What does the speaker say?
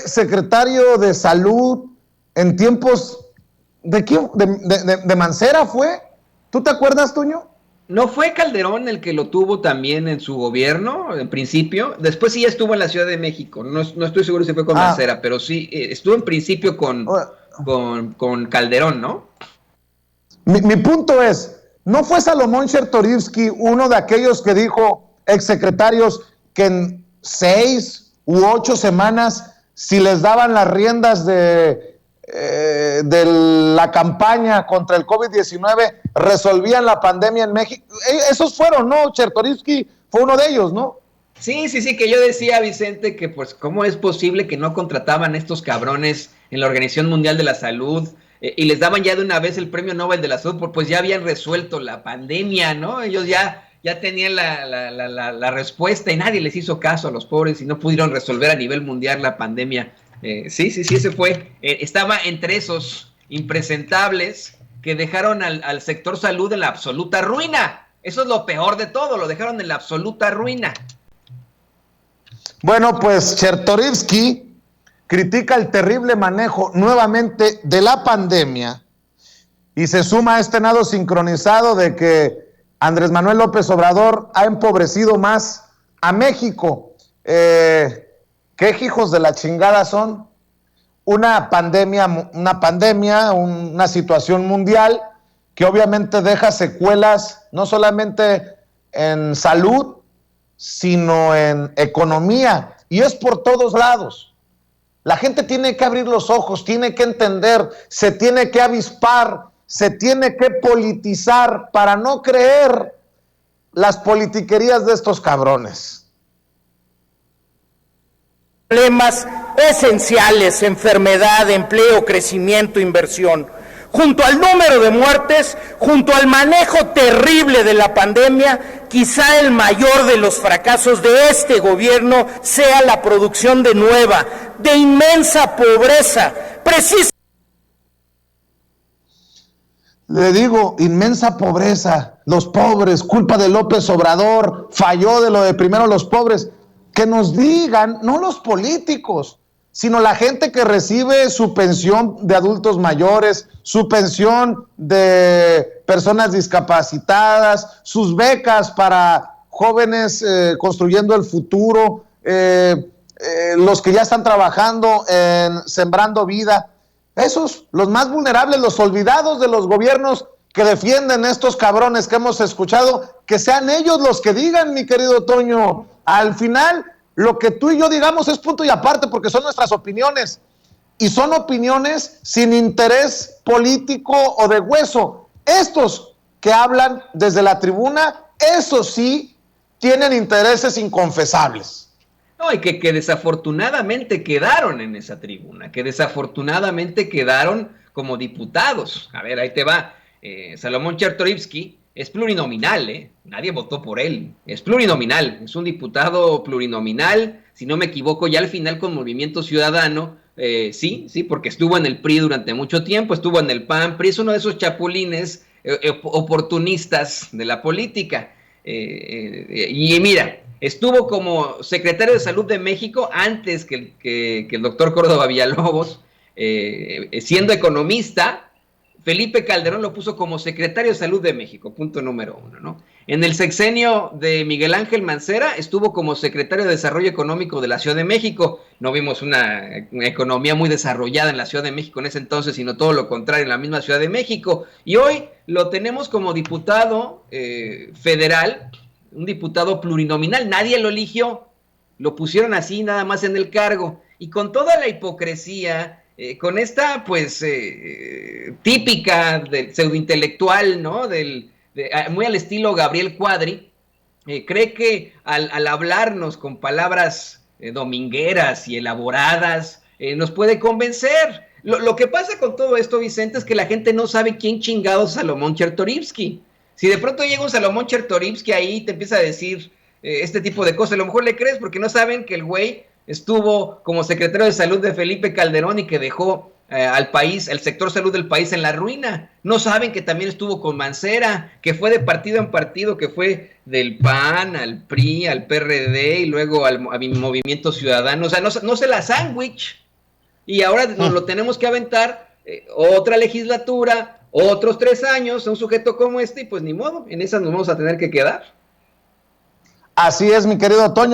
secretario de Salud en tiempos ¿de quién? ¿De Mancera fue? ¿Tú te acuerdas, Toño? ¿No fue Calderón el que lo tuvo también en su gobierno, en principio? Después sí estuvo en la Ciudad de México. No estoy seguro si fue con Mancera, pero sí estuvo en principio con Calderón, ¿no? Mi punto es, ¿no fue Salomón Chertorivsky uno de aquellos que dijo, exsecretarios, que en 6 u 8 semanas, si les daban las riendas de la campaña contra el COVID-19, resolvían la pandemia en México? Esos fueron, ¿no? Chertorivsky fue uno de ellos, ¿no? Sí, que yo decía, Vicente, que pues cómo es posible que no contrataban estos cabrones en la Organización Mundial de la Salud y les daban ya de una vez el Premio Nobel de la Salud, pues ya habían resuelto la pandemia, ¿no? Ellos ya tenían la respuesta y nadie les hizo caso a los pobres y no pudieron resolver a nivel mundial la pandemia. Sí, ese fue. Estaba entre esos impresentables que dejaron al sector salud en la absoluta ruina. Eso es lo peor de todo, lo dejaron en la absoluta ruina. Bueno, pues Chertorivsky critica el terrible manejo nuevamente de la pandemia y se suma a este nado sincronizado de que Andrés Manuel López Obrador ha empobrecido más a México. ¿Qué hijos de la chingada son? Una pandemia, una situación mundial que obviamente deja secuelas no solamente en salud, sino en economía, y es por todos lados. La gente tiene que abrir los ojos, tiene que entender, se tiene que avispar, se tiene que politizar para no creer las politiquerías de estos cabrones. Problemas esenciales: enfermedad, empleo, crecimiento, inversión. Junto al número de muertes, junto al manejo terrible de la pandemia, quizá el mayor de los fracasos de este gobierno sea la producción de nueva, de inmensa pobreza. Le digo, inmensa pobreza, los pobres, culpa de López Obrador, falló de lo de primero los pobres. Que nos digan, no los políticos, sino la gente que recibe su pensión de adultos mayores, su pensión de personas discapacitadas, sus becas para jóvenes construyendo el futuro, los que ya están trabajando en Sembrando Vida, esos, los más vulnerables, los olvidados de los gobiernos que defienden estos cabrones que hemos escuchado, que sean ellos los que digan, mi querido Toño. Al final, lo que tú y yo digamos es punto y aparte, porque son nuestras opiniones, y son opiniones sin interés político o de hueso. Estos que hablan desde la tribuna, esos sí tienen intereses inconfesables. No, y que desafortunadamente quedaron en esa tribuna, que desafortunadamente quedaron como diputados. A ver, ahí te va. Salomón Chertorivsky es plurinominal, nadie votó por él, es plurinominal, es un diputado plurinominal, si no me equivoco, ya al final con Movimiento Ciudadano, sí, porque estuvo en el PRI durante mucho tiempo, estuvo en el PAN, PRI es uno de esos chapulines oportunistas de la política, y mira, estuvo como secretario de Salud de México antes que el doctor Córdoba Villalobos, siendo economista. Felipe Calderón lo puso como secretario de Salud de México, punto número 1, ¿no? En el sexenio de Miguel Ángel Mancera estuvo como secretario de Desarrollo Económico de la Ciudad de México. No vimos una economía muy desarrollada en la Ciudad de México en ese entonces, sino todo lo contrario en la misma Ciudad de México. Y hoy lo tenemos como diputado federal, un diputado plurinominal. Nadie lo eligió, lo pusieron así nada más en el cargo. Y con toda la hipocresía, con esta, pues, típica del pseudointelectual, ¿no? Muy al estilo Gabriel Cuadri, cree que al hablarnos con palabras domingueras y elaboradas, nos puede convencer. Lo que pasa con todo esto, Vicente, es que la gente no sabe quién chingado es Salomón Chertorivsky. Si de pronto llega un Salomón Chertorivsky ahí y te empieza a decir este tipo de cosas, a lo mejor le crees porque no saben que el güey estuvo como secretario de Salud de Felipe Calderón y que dejó al país, el sector salud del país en la ruina. No saben que también estuvo con Mancera, que fue de partido en partido, que fue del PAN al PRI, al PRD y luego al Movimiento Ciudadano. O sea, no se la sándwich. y ahora nos lo tenemos que aventar otra legislatura, otros 3 años, a un sujeto como este, y pues ni modo, en esas nos vamos a tener que quedar. Así es, mi querido Toño.